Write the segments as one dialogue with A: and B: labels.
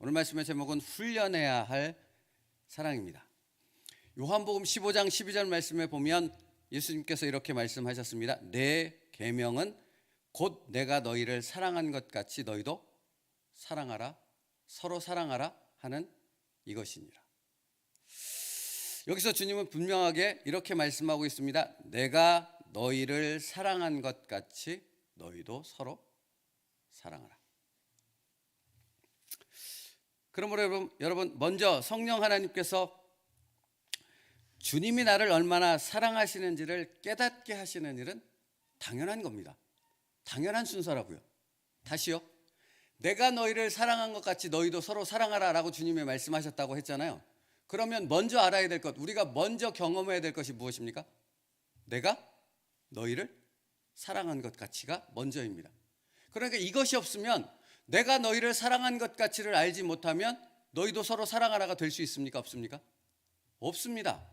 A: 오늘 말씀의 제목은 훈련해야 할 사랑입니다. 요한복음 15장 12절 말씀에 보면 예수님께서 이렇게 말씀하셨습니다. 내 계명은 곧 내가 너희를 사랑한 것 같이 너희도 사랑하라, 서로 사랑하라 하는 이것이니라. 여기서 주님은 분명하게 이렇게 말씀하고 있습니다. 내가 너희를 사랑한 것 같이 너희도 서로 사랑하라. 그러므로 여러분 먼저 성령 하나님께서 주님이 나를 얼마나 사랑하시는지를 깨닫게 하시는 일은 당연한 겁니다. 당연한 순서라고요. 다시요. 내가 너희를 사랑한 것 같이 너희도 서로 사랑하라 라고 주님이 말씀하셨다고 했잖아요. 그러면 먼저 알아야 될 것, 우리가 먼저 경험해야 될 것이 무엇입니까? 내가 너희를 사랑한 것 같이가 먼저입니다. 그러니까 이것이 없으면 내가 너희를 사랑한 것 같이를 알지 못하면 너희도 서로 사랑하라가 될 수 있습니까? 없습니까? 없습니다.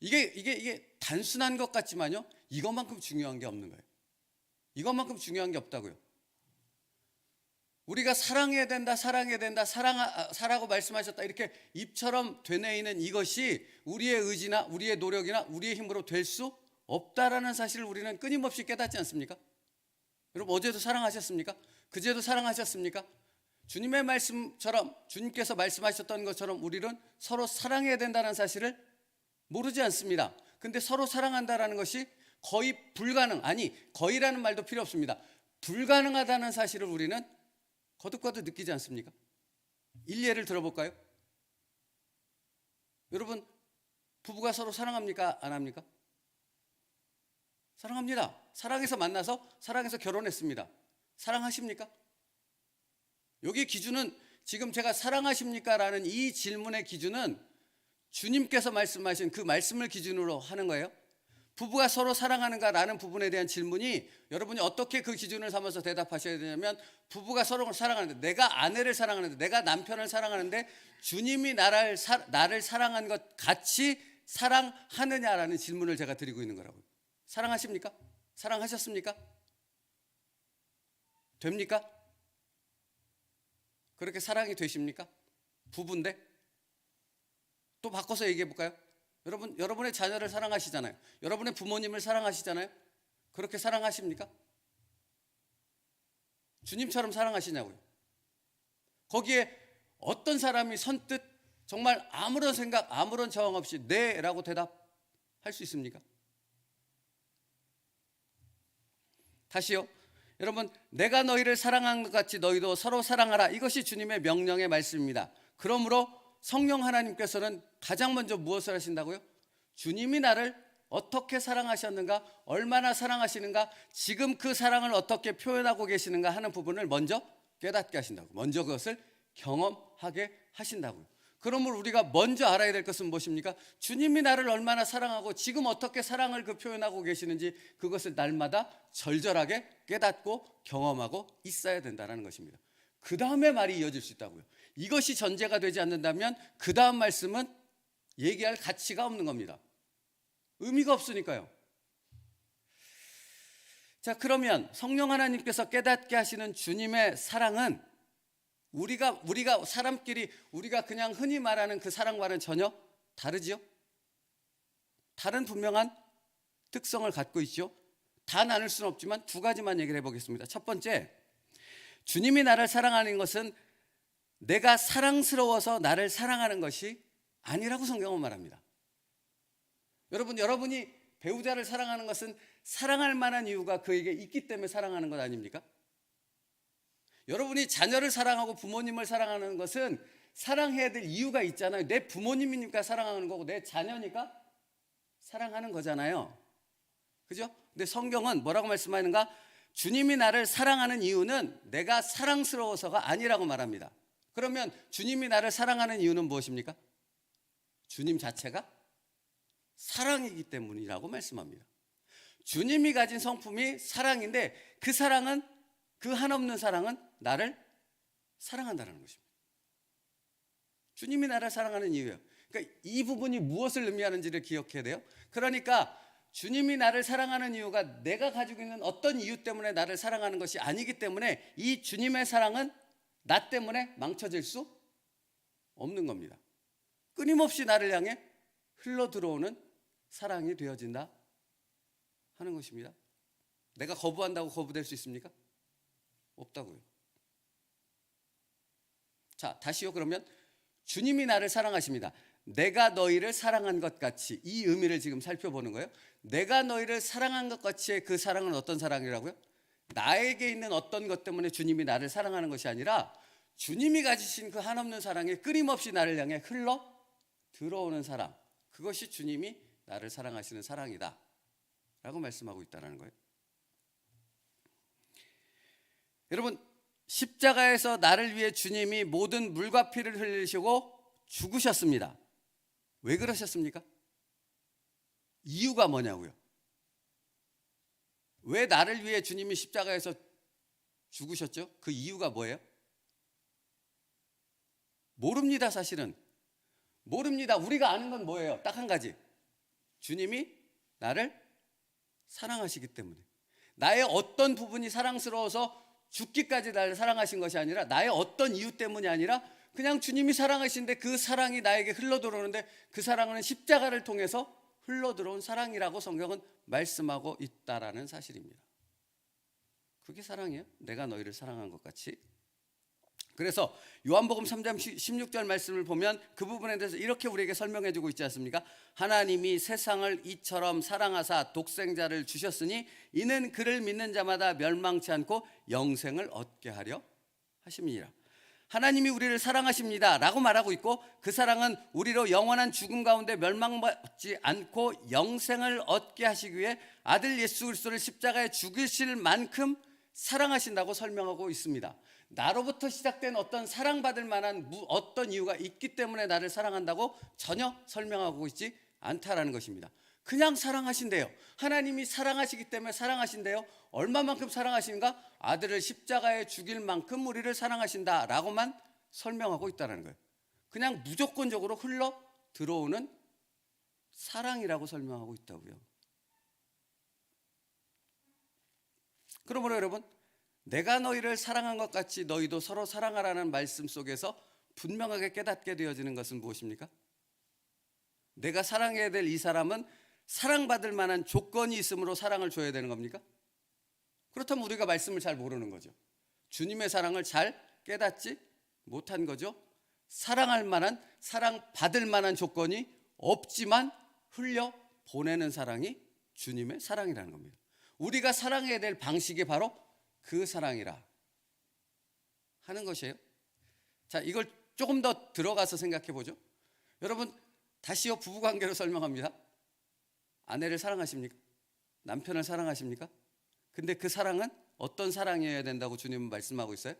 A: 이게 단순한 것 같지만요, 이것만큼 중요한 게 없는 거예요. 이것만큼 중요한 게 없다고요. 우리가 사랑해야 된다, 사랑해야 된다, 사라고 말씀하셨다 이렇게 입처럼 되뇌이는 이것이 우리의 의지나 우리의 노력이나 우리의 힘으로 될 수 없다라는 사실을 우리는 끊임없이 깨닫지 않습니까? 여러분 어제도 사랑하셨습니까? 그제도 사랑하셨습니까? 주님의 말씀처럼, 주님께서 말씀하셨던 것처럼 우리는 서로 사랑해야 된다는 사실을 모르지 않습니다. 근데 서로 사랑한다라는 것이 거의 불가능, 아니 거의라는 말도 필요 없습니다. 불가능하다는 사실을 우리는 거듭거듭 느끼지 않습니까? 일례를 들어볼까요? 여러분 부부가 서로 사랑합니까? 안 합니까? 사랑합니다. 사랑해서 만나서 사랑해서 결혼했습니다. 사랑하십니까? 여기 기준은 지금 제가 사랑하십니까? 라는 이 질문의 기준은 주님께서 말씀하신 그 말씀을 기준으로 하는 거예요. 부부가 서로 사랑하는가 라는 부분에 대한 질문이 여러분이 어떻게 그 기준을 삼아서 대답하셔야 되냐면, 부부가 서로 사랑하는데, 내가 아내를 사랑하는데, 내가 남편을 사랑하는데 주님이 나를 사랑한 것 같이 사랑하느냐라는 질문을 제가 드리고 있는 거라고요. 사랑하십니까? 사랑하셨습니까? 됩니까? 그렇게 사랑이 되십니까? 부부인데? 또 바꿔서 얘기해 볼까요? 여러분의 자녀를 사랑하시잖아요. 여러분의 부모님을 사랑하시잖아요. 그렇게 사랑하십니까? 주님처럼 사랑하시냐고요. 거기에 어떤 사람이 선뜻 정말 아무런 생각, 아무런 저항 없이 네 라고 대답할 수 있습니까? 다시요. 여러분, 내가 너희를 사랑한 것 같이 너희도 서로 사랑하라. 이것이 주님의 명령의 말씀입니다. 그러므로 성령 하나님께서는 가장 먼저 무엇을 하신다고요? 주님이 나를 어떻게 사랑하셨는가, 얼마나 사랑하시는가, 지금 그 사랑을 어떻게 표현하고 계시는가 하는 부분을 먼저 깨닫게 하신다고, 먼저 그것을 경험하게 하신다고요. 그러므로 우리가 먼저 알아야 될 것은 무엇입니까? 주님이 나를 얼마나 사랑하고 지금 어떻게 사랑을 표현하고 계시는지 그것을 날마다 절절하게 깨닫고 경험하고 있어야 된다는 것입니다. 그 다음에 말이 이어질 수 있다고요. 이것이 전제가 되지 않는다면 그 다음 말씀은 얘기할 가치가 없는 겁니다. 의미가 없으니까요. 자, 그러면 성령 하나님께서 깨닫게 하시는 주님의 사랑은 우리가 사람끼리 우리가 그냥 흔히 말하는 그 사랑과는 전혀 다르지요? 다른 분명한 특성을 갖고 있죠. 다 나눌 수는 없지만 두 가지만 얘기를 해보겠습니다. 첫 번째, 주님이 나를 사랑하는 것은 내가 사랑스러워서 나를 사랑하는 것이 아니라고 성경은 말합니다. 여러분이 배우자를 사랑하는 것은 사랑할 만한 이유가 그에게 있기 때문에 사랑하는 것 아닙니까? 여러분이 자녀를 사랑하고 부모님을 사랑하는 것은 사랑해야 될 이유가 있잖아요. 내 부모님이니까 사랑하는 거고 내 자녀니까 사랑하는 거잖아요. 그죠? 근데 성경은 뭐라고 말씀하는가? 주님이 나를 사랑하는 이유는 내가 사랑스러워서가 아니라고 말합니다. 그러면 주님이 나를 사랑하는 이유는 무엇입니까? 주님 자체가 사랑이기 때문이라고 말씀합니다. 주님이 가진 성품이 사랑인데 그 사랑은, 그 한없는 사랑은 나를 사랑한다는 것입니다. 주님이 나를 사랑하는 이유예요. 그러니까 이 부분이 무엇을 의미하는지를 기억해야 돼요. 그러니까 주님이 나를 사랑하는 이유가 내가 가지고 있는 어떤 이유 때문에 나를 사랑하는 것이 아니기 때문에 이 주님의 사랑은 나 때문에 망쳐질 수 없는 겁니다. 끊임없이 나를 향해 흘러 들어오는 사랑이 되어진다 하는 것입니다. 내가 거부한다고 거부될 수 있습니까? 없다고요. 자, 다시요. 그러면 주님이 나를 사랑하십니다. 내가 너희를 사랑한 것 같이, 이 의미를 지금 살펴보는 거예요. 내가 너희를 사랑한 것 같이의 그 사랑은 어떤 사랑이라고요? 나에게 있는 어떤 것 때문에 주님이 나를 사랑하는 것이 아니라 주님이 가지신 그 한없는 사랑에 끊임없이 나를 향해 흘러 들어오는 사랑, 그것이 주님이 나를 사랑하시는 사랑이다 라고 말씀하고 있다는 거예요. 여러분, 십자가에서 나를 위해 주님이 모든 물과 피를 흘리시고 죽으셨습니다. 왜 그러셨습니까? 이유가 뭐냐고요? 왜 나를 위해 주님이 십자가에서 죽으셨죠? 그 이유가 뭐예요? 모릅니다. 사실은 모릅니다. 우리가 아는 건 뭐예요? 딱 한 가지. 주님이 나를 사랑하시기 때문에. 나의 어떤 부분이 사랑스러워서 죽기까지 나를 사랑하신 것이 아니라, 나의 어떤 이유 때문이 아니라 그냥 주님이 사랑하시는데 그 사랑이 나에게 흘러들어오는데 그 사랑은 십자가를 통해서 흘러들어온 사랑이라고 성경은 말씀하고 있다라는 사실입니다. 그게 사랑이에요. 내가 너희를 사랑한 것 같이. 그래서 요한복음 3장 16절 말씀을 보면 그 부분에 대해서 이렇게 우리에게 설명해 주고 있지 않습니까? 하나님이 세상을 이처럼 사랑하사 독생자를 주셨으니 이는 그를 믿는 자마다 멸망치 않고 영생을 얻게 하려 하심이니라. 하나님이 우리를 사랑하십니다 라고 말하고 있고, 그 사랑은 우리로 영원한 죽음 가운데 멸망받지 않고 영생을 얻게 하시기 위해 아들 예수 그리스도를 십자가에 죽이실 만큼 사랑하신다고 설명하고 있습니다. 나로부터 시작된 어떤 사랑받을 만한 어떤 이유가 있기 때문에 나를 사랑한다고 전혀 설명하고 있지 않다라는 것입니다. 그냥 사랑하신대요. 하나님이 사랑하시기 때문에 사랑하신대요. 얼마만큼 사랑하시는가? 아들을 십자가에 죽일 만큼 우리를 사랑하신다라고만 설명하고 있다는 거예요. 그냥 무조건적으로 흘러 들어오는 사랑이라고 설명하고 있다고요. 그러므로 여러분, 내가 너희를 사랑한 것 같이 너희도 서로 사랑하라는 말씀 속에서 분명하게 깨닫게 되어지는 것은 무엇입니까? 내가 사랑해야 될 이 사람은 사랑받을 만한 조건이 있으므로 사랑을 줘야 되는 겁니까? 그렇다면 우리가 말씀을 잘 모르는 거죠. 주님의 사랑을 잘 깨닫지 못한 거죠. 사랑할 만한, 사랑받을 만한 조건이 없지만 흘려 보내는 사랑이 주님의 사랑이라는 겁니다. 우리가 사랑해야 될 방식이 바로 그 사랑이라 하는 것이에요. 자, 이걸 조금 더 들어가서 생각해 보죠. 여러분, 다시요, 부부관계로 설명합니다. 아내를 사랑하십니까? 남편을 사랑하십니까? 근데 그 사랑은 어떤 사랑이어야 된다고 주님은 말씀하고 있어요?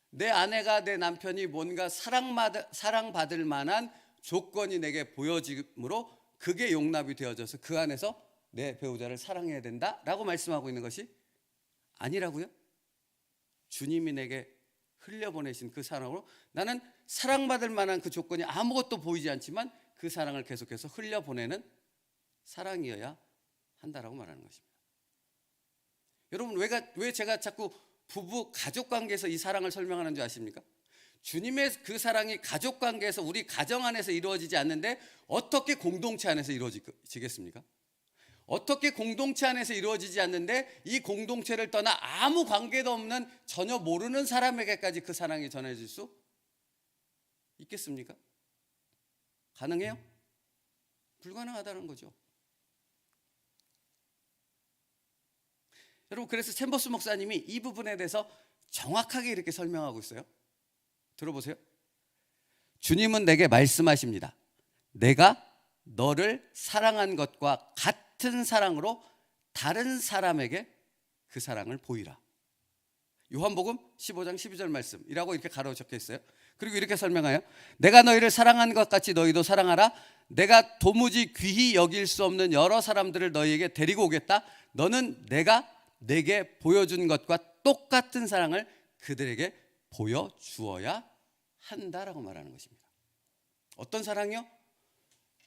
A: 내 아내가, 내 남편이 뭔가 사랑받을 만한 조건이 내게 보여짐으로 그게 용납이 되어져서 그 안에서 내 배우자를 사랑해야 된다라고 말씀하고 있는 것이 아니라고요? 주님이 내게 흘려보내신 그 사랑으로 나는 사랑받을 만한 그 조건이 아무것도 보이지 않지만 그 사랑을 계속해서 흘려보내는 사랑이어야 한다라고 말하는 것입니다. 여러분, 왜 제가 자꾸 부부 가족관계에서 이 사랑을 설명하는 줄 아십니까? 주님의 그 사랑이 가족관계에서, 우리 가정 안에서 이루어지지 않는데 어떻게 공동체 안에서 이루어지겠습니까? 어떻게 공동체 안에서 이루어지지 않는데 이 공동체를 떠나 아무 관계도 없는 전혀 모르는 사람에게까지 그 사랑이 전해질 수 있겠습니까? 가능해요? 불가능하다는 거죠. 여러분, 그래서 챔버스 목사님이 이 부분에 대해서 정확하게 이렇게 설명하고 있어요. 들어보세요. 주님은 내게 말씀하십니다. 내가 너를 사랑한 것과 같은 사랑으로 다른 사람에게 그 사랑을 보이라. 요한복음 15장 12절 말씀이라고 이렇게 가로 적혀 있어요. 그리고 이렇게 설명해요. 내가 너희를 사랑한 것 같이 너희도 사랑하라. 내가 도무지 귀히 여길 수 없는 여러 사람들을 너희에게 데리고 오겠다. 너는 내가 내게 보여준 것과 똑같은 사랑을 그들에게 보여주어야 한다라고 말하는 것입니다. 어떤 사랑이요?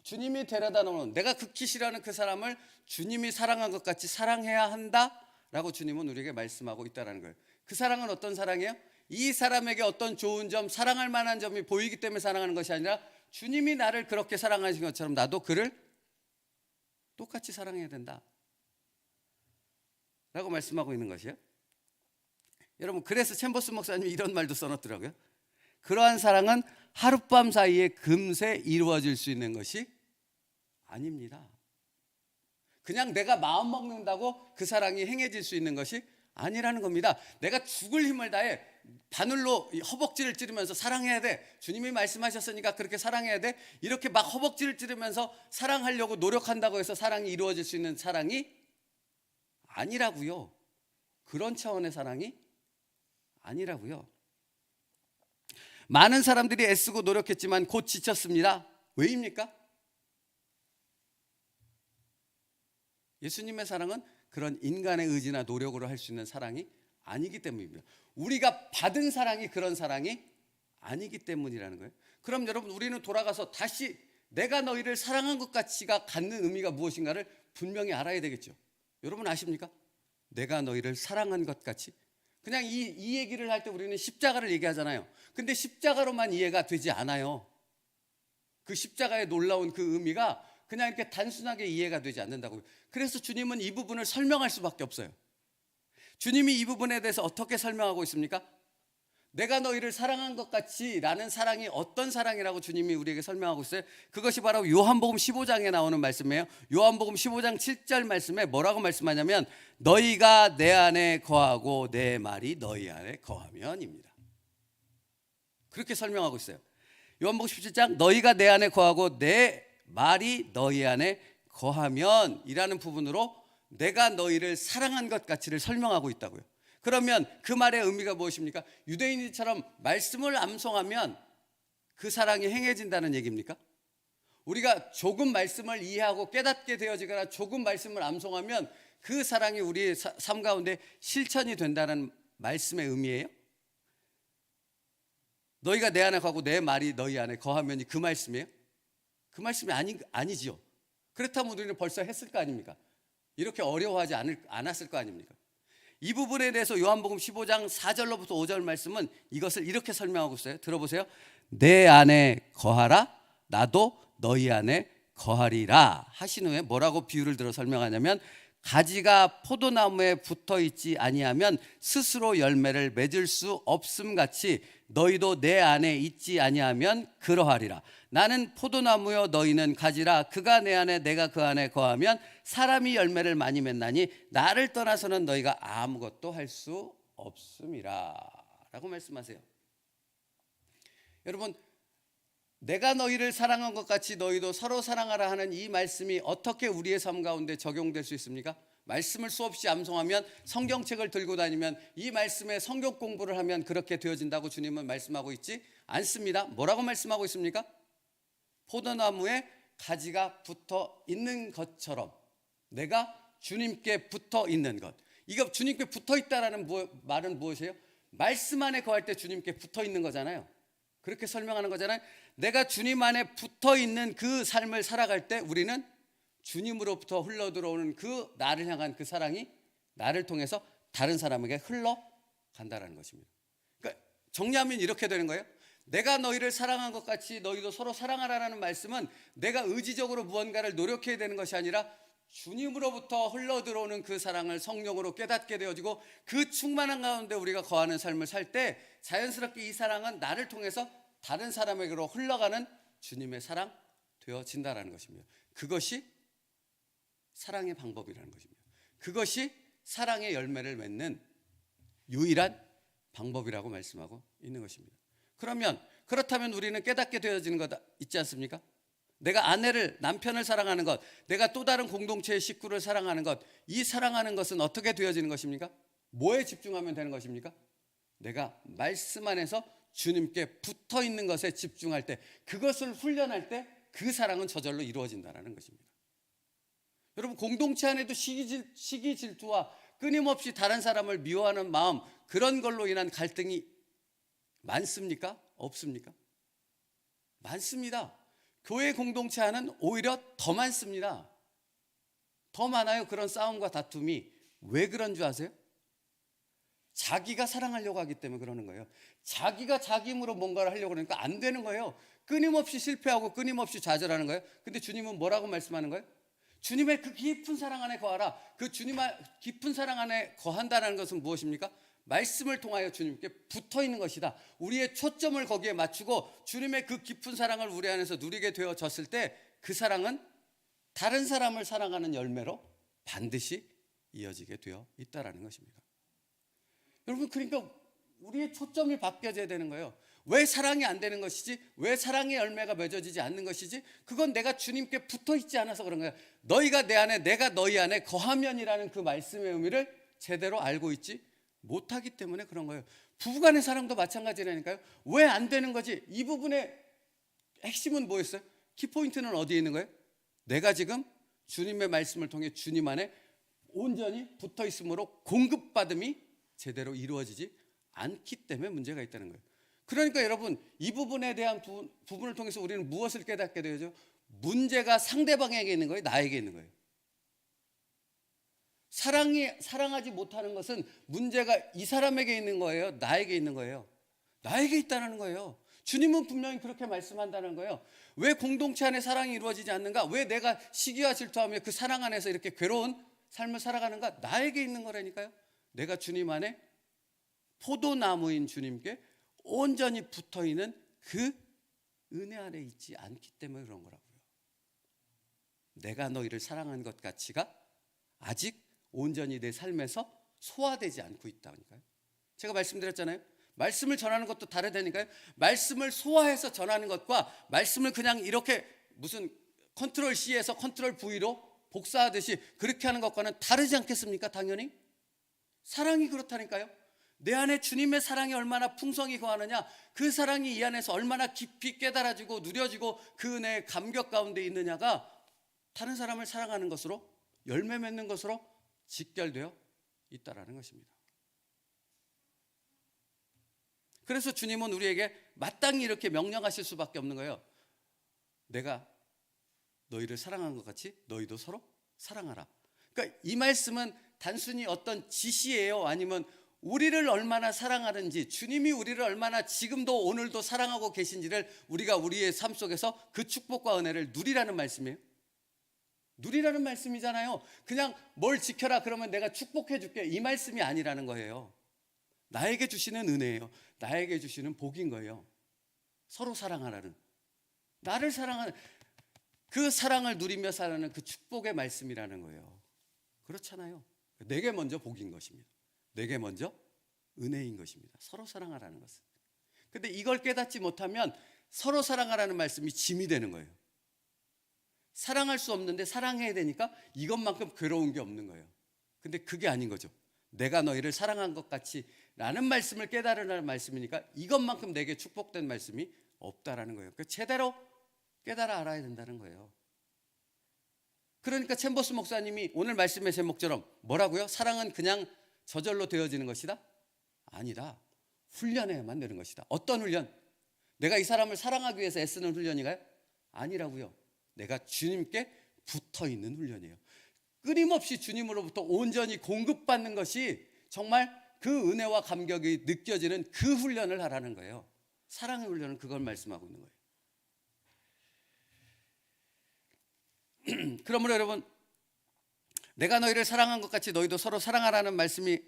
A: 주님이 데려다 놓은, 내가 극히 싫어하는 그 사람을 주님이 사랑한 것 같이 사랑해야 한다라고 주님은 우리에게 말씀하고 있다는 거예요. 그 사랑은 어떤 사랑이에요? 이 사람에게 어떤 좋은 점, 사랑할 만한 점이 보이기 때문에 사랑하는 것이 아니라 주님이 나를 그렇게 사랑하신 것처럼 나도 그를 똑같이 사랑해야 된다 라고 말씀하고 있는 것이에요. 여러분, 그래서 챔버스 목사님이 이런 말도 써놨더라고요. 그러한 사랑은 하룻밤 사이에 금세 이루어질 수 있는 것이 아닙니다. 그냥 내가 마음 먹는다고 그 사랑이 행해질 수 있는 것이 아니라는 겁니다. 내가 죽을 힘을 다해 바늘로 허벅지를 찌르면서 사랑해야 돼, 주님이 말씀하셨으니까 그렇게 사랑해야 돼, 이렇게 막 허벅지를 찌르면서 사랑하려고 노력한다고 해서 사랑이 이루어질 수 있는 사랑이 아니라고요. 그런 차원의 사랑이 아니라고요. 많은 사람들이 애쓰고 노력했지만 곧 지쳤습니다. 왜입니까? 예수님의 사랑은 그런 인간의 의지나 노력으로 할 수 있는 사랑이 아니기 때문입니다. 우리가 받은 사랑이 그런 사랑이 아니기 때문이라는 거예요. 그럼 여러분, 우리는 돌아가서 다시 내가 너희를 사랑한 것 같이가 갖는 의미가 무엇인가를 분명히 알아야 되겠죠. 여러분 아십니까? 내가 너희를 사랑한 것 같이. 그냥 이 얘기를 할 때 우리는 십자가를 얘기하잖아요. 근데 십자가로만 이해가 되지 않아요. 그 십자가의 놀라운 그 의미가 그냥 이렇게 단순하게 이해가 되지 않는다고요. 그래서 주님은 이 부분을 설명할 수밖에 없어요. 주님이 이 부분에 대해서 어떻게 설명하고 있습니까? 내가 너희를 사랑한 것 같이 라는 사랑이 어떤 사랑이라고 주님이 우리에게 설명하고 있어요. 그것이 바로 요한복음 15장에 나오는 말씀이에요. 요한복음 15장 7절 말씀에 뭐라고 말씀하냐면 너희가 내 안에 거하고 내 말이 너희 안에 거하면입니다. 그렇게 설명하고 있어요. 요한복음 17장 너희가 내 안에 거하고 내 말이 너희 안에 거하면 이라는 부분으로 내가 너희를 사랑한 것 같이를 설명하고 있다고요. 그러면 그 말의 의미가 무엇입니까? 유대인들처럼 말씀을 암송하면 그 사랑이 행해진다는 얘기입니까? 우리가 조금 말씀을 이해하고 깨닫게 되어지거나 조금 말씀을 암송하면 그 사랑이 우리의 삶 가운데 실천이 된다는 말씀의 의미예요? 너희가 내 안에 거하고 내 말이 너희 안에 거하면이 그 말씀이에요? 그 말씀이 아니지요. 그렇다면 우리는 벌써 했을 거 아닙니까? 이렇게 어려워하지 않았을 거 아닙니까? 이 부분에 대해서 요한복음 15장 4절로부터 5절 말씀은 이것을 이렇게 설명하고 있어요. 들어보세요. 내 안에 거하라 나도 너희 안에 거하리라 하신 후에 뭐라고 비유를 들어 설명하냐면 가지가 포도나무에 붙어 있지 아니하면 스스로 열매를 맺을 수 없음 같이 너희도 내 안에 있지 아니하면 그러하리라. 나는 포도나무요 너희는 가지라. 그가 내 안에 내가 그 안에 거하면 사람이 열매를 많이 맺나니 나를 떠나서는 너희가 아무것도 할 수 없음이라 라고 말씀하세요. 여러분, 내가 너희를 사랑한 것 같이 너희도 서로 사랑하라 하는 이 말씀이 어떻게 우리의 삶 가운데 적용될 수 있습니까? 말씀을 수없이 암송하면, 성경책을 들고 다니면, 이 말씀에 성경 공부를 하면 그렇게 되어진다고 주님은 말씀하고 있지 않습니다. 뭐라고 말씀하고 있습니까? 포도나무에 가지가 붙어 있는 것처럼 내가 주님께 붙어 있는 것. 이거 주님께 붙어 있다라는 말은 무엇이에요? 말씀 안에 거할 때 주님께 붙어 있는 거잖아요. 그렇게 설명하는 거잖아요. 내가 주님 안에 붙어 있는 그 삶을 살아갈 때 우리는 주님으로부터 흘러들어오는 그 나를 향한 그 사랑이 나를 통해서 다른 사람에게 흘러간다는 것입니다. 그러니까 정리하면 이렇게 되는 거예요. 내가 너희를 사랑한 것 같이 너희도 서로 사랑하라는 말씀은 내가 의지적으로 무언가를 노력해야 되는 것이 아니라 주님으로부터 흘러들어오는 그 사랑을 성령으로 깨닫게 되어지고 그 충만한 가운데 우리가 거하는 삶을 살 때 자연스럽게 이 사랑은 나를 통해서 다른 사람에게로 흘러가는 주님의 사랑 되어진다는 것입니다. 그것이 사랑의 방법이라는 것입니다. 그것이 사랑의 열매를 맺는 유일한 방법이라고 말씀하고 있는 것입니다. 그렇다면 우리는 깨닫게 되어지는 것 있지 않습니까? 내가 아내를, 남편을 사랑하는 것, 내가 또 다른 공동체의 식구를 사랑하는 것, 이 사랑하는 것은 어떻게 되어지는 것입니까? 뭐에 집중하면 되는 것입니까? 내가 말씀 안에서 주님께 붙어 있는 것에 집중할 때, 그것을 훈련할 때 그 사랑은 저절로 이루어진다는 것입니다. 여러분, 공동체 안에도 시기 질투와 끊임없이 다른 사람을 미워하는 마음, 그런 걸로 인한 갈등이 많습니까? 없습니까? 많습니다. 교회 공동체 안은 오히려 더 많습니다. 더 많아요. 그런 싸움과 다툼이. 왜 그런 줄 아세요? 자기가 사랑하려고 하기 때문에 그러는 거예요. 자기가 자기 힘으로 뭔가를 하려고 그러니까 안 되는 거예요. 끊임없이 실패하고 끊임없이 좌절하는 거예요. 근데 주님은 뭐라고 말씀하는 거예요? 주님의 그 깊은 사랑 안에 거하라. 그 주님 깊은 사랑 안에 거한다는 것은 무엇입니까? 말씀을 통하여 주님께 붙어 있는 것이다. 우리의 초점을 거기에 맞추고 주님의 그 깊은 사랑을 우리 안에서 누리게 되어졌을 때 그 사랑은 다른 사람을 사랑하는 열매로 반드시 이어지게 되어 있다라는 것입니다. 여러분, 그러니까 우리의 초점이 바뀌어져야 되는 거예요. 왜 사랑이 안 되는 것이지? 왜 사랑의 열매가 맺어지지 않는 것이지? 그건 내가 주님께 붙어 있지 않아서 그런 거예요. 너희가 내 안에, 내가 너희 안에 거하면이라는 그 말씀의 의미를 제대로 알고 있지 못하기 때문에 그런 거예요. 부부간의 사랑도 마찬가지라니까요. 왜 안 되는 거지? 이 부분의 핵심은 뭐였어요? 키포인트는 어디에 있는 거예요? 내가 지금 주님의 말씀을 통해 주님 안에 온전히 붙어 있으므로 공급받음이 제대로 이루어지지 않기 때문에 문제가 있다는 거예요. 그러니까 여러분, 이 부분에 대한 부분을 통해서 우리는 무엇을 깨닫게 되죠? 문제가 상대방에게 있는 거예요? 나에게 있는 거예요? 사랑하지 못하는 것은 문제가 이 사람에게 있는 거예요? 나에게 있는 거예요? 나에게 있다는 거예요. 주님은 분명히 그렇게 말씀한다는 거예요. 왜 공동체 안에 사랑이 이루어지지 않는가? 왜 내가 시기와 질투하며 그 사랑 안에서 이렇게 괴로운 삶을 살아가는가? 나에게 있는 거라니까요. 내가 주님 안에 포도나무인 주님께 온전히 붙어있는 그 은혜 안에 있지 않기 때문에 그런 거라고요. 내가 너희를 사랑한 것 가치가 아직 온전히 내 삶에서 소화되지 않고 있다니까요. 제가 말씀드렸잖아요. 말씀을 전하는 것도 다르다니까요. 말씀을 소화해서 전하는 것과 말씀을 그냥 이렇게 무슨 컨트롤 C에서 컨트롤 V로 복사하듯이 그렇게 하는 것과는 다르지 않겠습니까? 당연히 사랑이 그렇다니까요. 내 안에 주님의 사랑이 얼마나 풍성히 거하느냐, 그 사랑이 이 안에서 얼마나 깊이 깨달아지고 누려지고 그 은혜의 감격 가운데 있느냐가 다른 사람을 사랑하는 것으로, 열매 맺는 것으로 직결되어 있다라는 것입니다. 그래서 주님은 우리에게 마땅히 이렇게 명령하실 수밖에 없는 거예요. 내가 너희를 사랑한 것 같이 너희도 서로 사랑하라. 그러니까 이 말씀은 단순히 어떤 지시예요? 아니면 우리를 얼마나 사랑하는지, 주님이 우리를 얼마나 지금도 오늘도 사랑하고 계신지를 우리가 우리의 삶 속에서 그 축복과 은혜를 누리라는 말씀이에요? 누리라는 말씀이잖아요. 그냥 뭘 지켜라 그러면 내가 축복해 줄게, 이 말씀이 아니라는 거예요. 나에게 주시는 은혜예요. 나에게 주시는 복인 거예요. 서로 사랑하라는, 나를 사랑하는 그 사랑을 누리며 살아가는 그 축복의 말씀이라는 거예요. 그렇잖아요. 내게 먼저 복인 것입니다. 내게 먼저 은혜인 것입니다. 서로 사랑하라는 것은. 근데 이걸 깨닫지 못하면 서로 사랑하라는 말씀이 짐이 되는 거예요. 사랑할 수 없는데 사랑해야 되니까 이것만큼 괴로운 게 없는 거예요. 근데 그게 아닌 거죠. 내가 너희를 사랑한 것 같이 라는 말씀을 깨달으라는 말씀이니까 이것만큼 내게 축복된 말씀이 없다라는 거예요. 제대로 깨달아 알아야 된다는 거예요. 그러니까 챔버스 목사님이 오늘 말씀의 제목처럼 뭐라고요? 사랑은 그냥 저절로 되어지는 것이다? 아니다. 훈련해야만 되는 것이다. 어떤 훈련? 내가 이 사람을 사랑하기 위해서 애쓰는 훈련인가요? 아니라고요. 내가 주님께 붙어있는 훈련이에요. 끊임없이 주님으로부터 온전히 공급받는 것이 정말 그 은혜와 감격이 느껴지는 그 훈련을 하라는 거예요. 사랑의 훈련은 그걸 말씀하고 있는 거예요. 그러므로 여러분, 내가 너희를 사랑한 것 같이 너희도 서로 사랑하라는 말씀이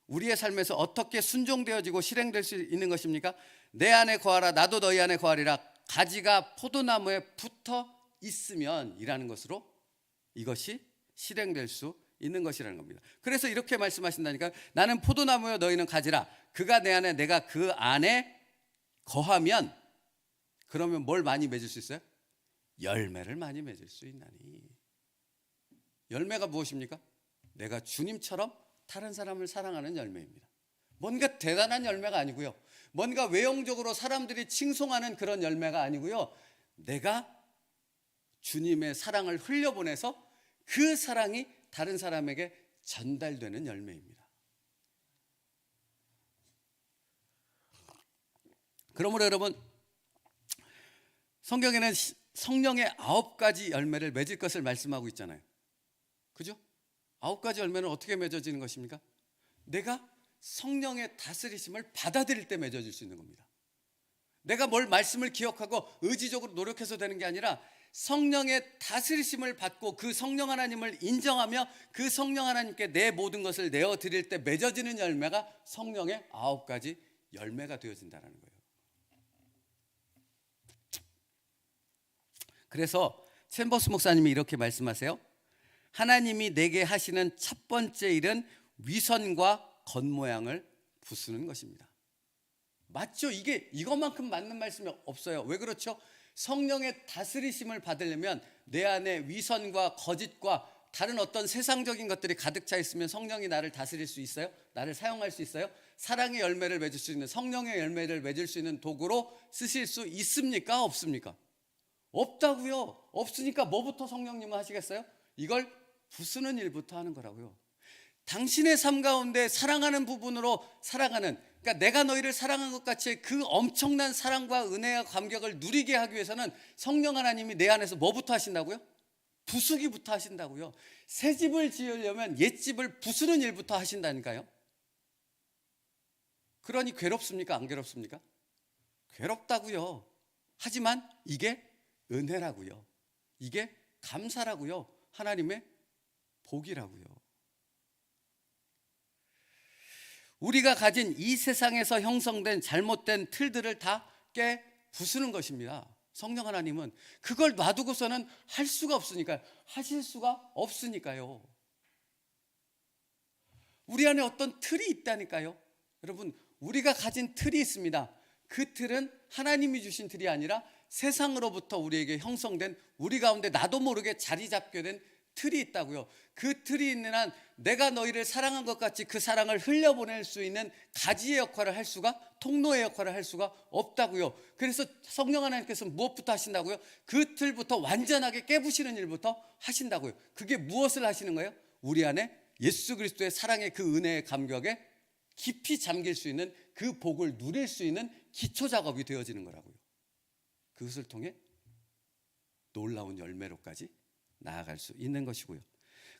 A: 우리의 삶에서 어떻게 순종되어지고 실행될 수 있는 것입니까? 내 안에 거하라, 나도 너희 안에 거하리라. 가지가 포도나무에 붙어 있으면 이라는 것으로 이것이 실행될 수 있는 것이라는 겁니다. 그래서 이렇게 말씀하신다니까. 나는 포도나무여 너희는 가지라. 그가 내 안에 내가 그 안에 거하면, 그러면 뭘 많이 맺을 수 있어요? 열매를 많이 맺을 수 있나니. 열매가 무엇입니까? 내가 주님처럼 다른 사람을 사랑하는 열매입니다. 뭔가 대단한 열매가 아니고요, 뭔가 외형적으로 사람들이 칭송하는 그런 열매가 아니고요, 내가 주님의 사랑을 흘려보내서 그 사랑이 다른 사람에게 전달되는 열매입니다. 그러므로 여러분, 성경에는 성령의 9가지 열매를 맺을 것을 말씀하고 있잖아요. 그죠? 9가지 열매는 어떻게 맺어지는 것입니까? 내가 성령의 다스리심을 받아들일 때 맺어질 수 있는 겁니다. 내가 뭘 말씀을 기억하고 의지적으로 노력해서 되는 게 아니라 성령의 다스리심을 받고 그 성령 하나님을 인정하며 그 성령 하나님께 내 모든 것을 내어드릴 때 맺어지는 열매가 성령의 9가지 열매가 되어진다는 거예요. 그래서 챔버스 목사님이 이렇게 말씀하세요. 하나님이 내게 하시는 첫 번째 일은 위선과 겉모양을 부수는 것입니다. 맞죠? 이것만큼 맞는 말씀이 없어요. 왜 그렇죠? 성령의 다스리심을 받으려면 내 안에 위선과 거짓과 다른 어떤 세상적인 것들이 가득 차 있으면 성령이 나를 다스릴 수 있어요? 나를 사용할 수 있어요? 사랑의 열매를 맺을 수 있는, 성령의 열매를 맺을 수 있는 도구로 쓰실 수 있습니까? 없습니까? 없다고요. 없으니까 뭐부터 성령님은 하시겠어요? 이걸 부수는 일부터 하는 거라고요. 당신의 삶 가운데 사랑하는 부분으로 살아가는, 그러니까 내가 너희를 사랑한 것 같이 그 엄청난 사랑과 은혜와 감격을 누리게 하기 위해서는 성령 하나님이 내 안에서 뭐부터 하신다고요? 부수기부터 하신다고요. 새 집을 지으려면 옛 집을 부수는 일부터 하신다니까요. 그러니 괴롭습니까? 안 괴롭습니까? 괴롭다고요. 하지만 이게 은혜라고요. 이게 감사라고요. 하나님의 복이라고요. 우리가 가진 이 세상에서 형성된 잘못된 틀들을 다 깨 부수는 것입니다. 성령 하나님은 그걸 놔두고서는 할 수가 없으니까요. 하실 수가 없으니까요. 우리 안에 어떤 틀이 있다니까요. 여러분, 우리가 가진 틀이 있습니다. 그 틀은 하나님이 주신 틀이 아니라 세상으로부터 우리에게 형성된, 우리 가운데 나도 모르게 자리 잡게 된 틀이 있다고요. 그 틀이 있는 한 내가 너희를 사랑한 것 같이 그 사랑을 흘려보낼 수 있는 가지의 역할을 할 수가, 통로의 역할을 할 수가 없다고요. 그래서 성령 하나님께서 무엇부터 하신다고요? 그 틀부터 완전하게 깨부시는 일부터 하신다고요. 그게 무엇을 하시는 거예요? 우리 안에 예수 그리스도의 사랑의 그 은혜의 감격에 깊이 잠길 수 있는, 그 복을 누릴 수 있는 기초 작업이 되어지는 거라고요. 그것을 통해 놀라운 열매로까지 나아갈 수 있는 것이고요.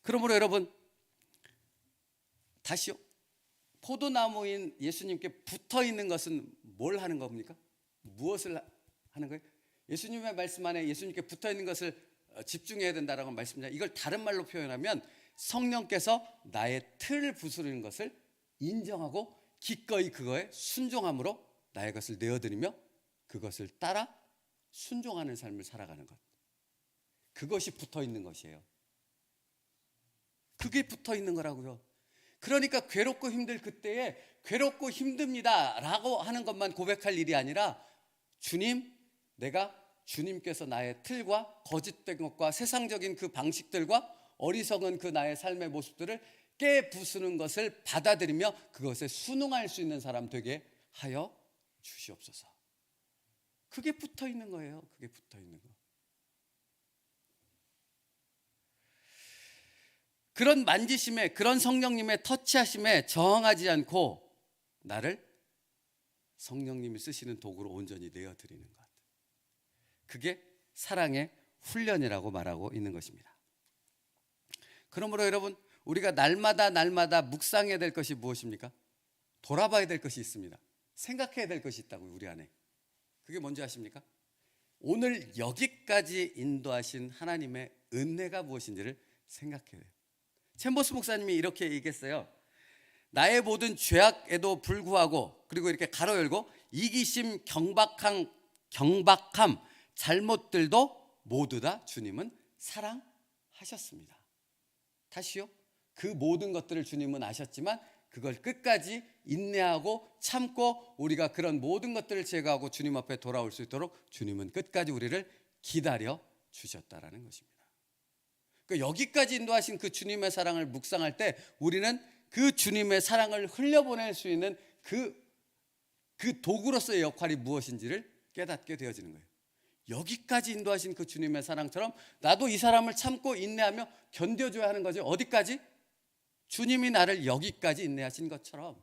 A: 그러므로 여러분, 다시요, 포도나무인 예수님께 붙어 있는 것은 뭘 하는 겁니까? 무엇을 하는 거예요? 예수님의 말씀 안에 예수님께 붙어 있는 것을 집중해야 된다라고 말씀입니다. 이걸 다른 말로 표현하면 성령께서 나의 틀을 부수는 것을 인정하고 기꺼이 그거에 순종함으로 나의 것을 내어드리며 그것을 따라 순종하는 삶을 살아가는 것, 그것이 붙어 있는 것이에요. 그게 붙어 있는 거라고요. 그러니까 괴롭고 힘들 그때에 괴롭고 힘듭니다 라고 하는 것만 고백할 일이 아니라, 주님, 내가 주님께서 나의 틀과 거짓된 것과 세상적인 그 방식들과 어리석은 그 나의 삶의 모습들을 깨부수는 것을 받아들이며 그것에 순응할 수 있는 사람 되게 하여 주시옵소서. 그게 붙어 있는 거예요. 그게 붙어 있는 거. 그런 만지심에, 그런 성령님의 터치하심에 저항하지 않고 나를 성령님이 쓰시는 도구로 온전히 내어드리는 것, 그게 사랑의 훈련이라고 말하고 있는 것입니다. 그러므로 여러분, 우리가 날마다 묵상해야 될 것이 무엇입니까? 돌아봐야 될 것이 있습니다. 생각해야 될 것이 있다고요, 우리 안에. 그게 뭔지 아십니까? 오늘 여기까지 인도하신 하나님의 은혜가 무엇인지를 생각해야 돼요. 챔버스 목사님이 이렇게 얘기했어요. 나의 모든 죄악에도 불구하고, 그리고 이렇게 가로 열고, 이기심, 경박함, 잘못들도 모두 다 주님은 사랑하셨습니다. 다시요, 그 모든 것들을 주님은 아셨지만 그걸 끝까지 인내하고 참고 우리가 그런 모든 것들을 제거하고 주님 앞에 돌아올 수 있도록 주님은 끝까지 우리를 기다려 주셨다라는 것입니다. 그러니까 여기까지 인도하신 그 주님의 사랑을 묵상할 때 우리는 그 주님의 사랑을 흘려보낼 수 있는 그 도구로서의 역할이 무엇인지를 깨닫게 되어지는 거예요. 여기까지 인도하신 그 주님의 사랑처럼 나도 이 사람을 참고 인내하며 견뎌줘야 하는 거죠. 어디까지? 주님이 나를 여기까지 인내하신 것처럼.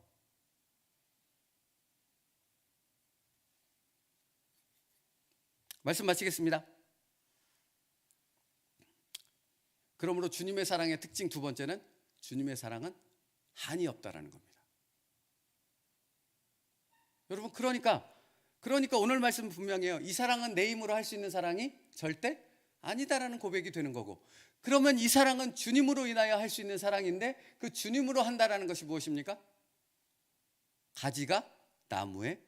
A: 말씀 마치겠습니다. 그러므로 주님의 사랑의 특징 두 번째는, 주님의 사랑은 한이 없다라는 겁니다. 여러분 그러니까 오늘 말씀 분명해요. 이 사랑은 내 힘으로 할 수 있는 사랑이 절대 아니다라는 고백이 되는 거고, 그러면 이 사랑은 주님으로 인하여 할 수 있는 사랑인데, 그 주님으로 한다라는 것이 무엇입니까? 가지가 나무에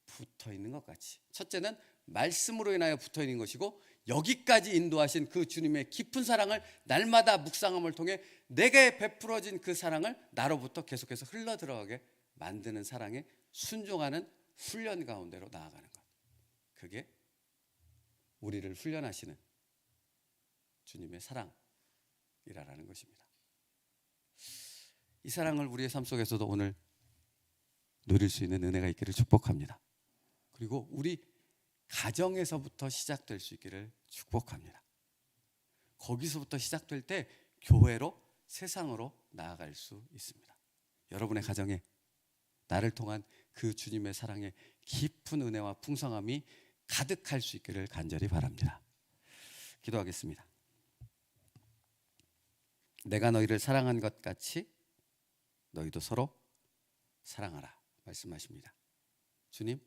A: 붙어 있는 것 같이. 첫째는 말씀으로 인하여 붙어 있는 것이고, 여기까지 인도하신 그 주님의 깊은 사랑을 날마다 묵상함을 통해 내게 베풀어진 그 사랑을 나로부터 계속해서 흘러 들어가게 만드는 사랑에 순종하는 훈련 가운데로 나아가는 것. 그게 우리를 훈련하시는 주님의 사랑이라는 것입니다. 이 사랑을 우리의 삶 속에서도 오늘 누릴 수 있는 은혜가 있기를 축복합니다. 그리고 우리 가정에서부터 시작될 수 있기를 축복합니다. 거기서부터 시작될 때 교회로, 세상으로 나아갈 수 있습니다. 여러분의 가정에 나를 통한 그 주님의 사랑의 깊은 은혜와 풍성함이 가득할 수 있기를 간절히 바랍니다. 기도하겠습니다. 내가 너희를 사랑한 것 같이 너희도 서로 사랑하라 말씀하십니다. 주님,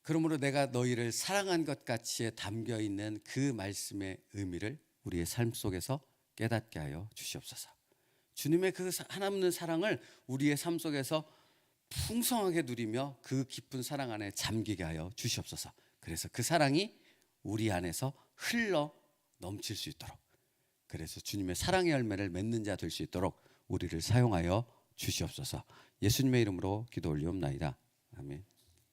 A: 그러므로 내가 너희를 사랑한 것 같이에 담겨 있는 그 말씀의 의미를 우리의 삶 속에서 깨닫게 하여 주시옵소서. 주님의 그 하나없는 사랑을 우리의 삶 속에서 풍성하게 누리며 그 깊은 사랑 안에 잠기게 하여 주시옵소서. 그래서 그 사랑이 우리 안에서 흘러 넘칠 수 있도록, 그래서 주님의 사랑의 열매를 맺는 자 될 수 있도록 우리를 사용하여 주시옵소서. 예수님의 이름으로 기도 올리옵나이다. 아멘.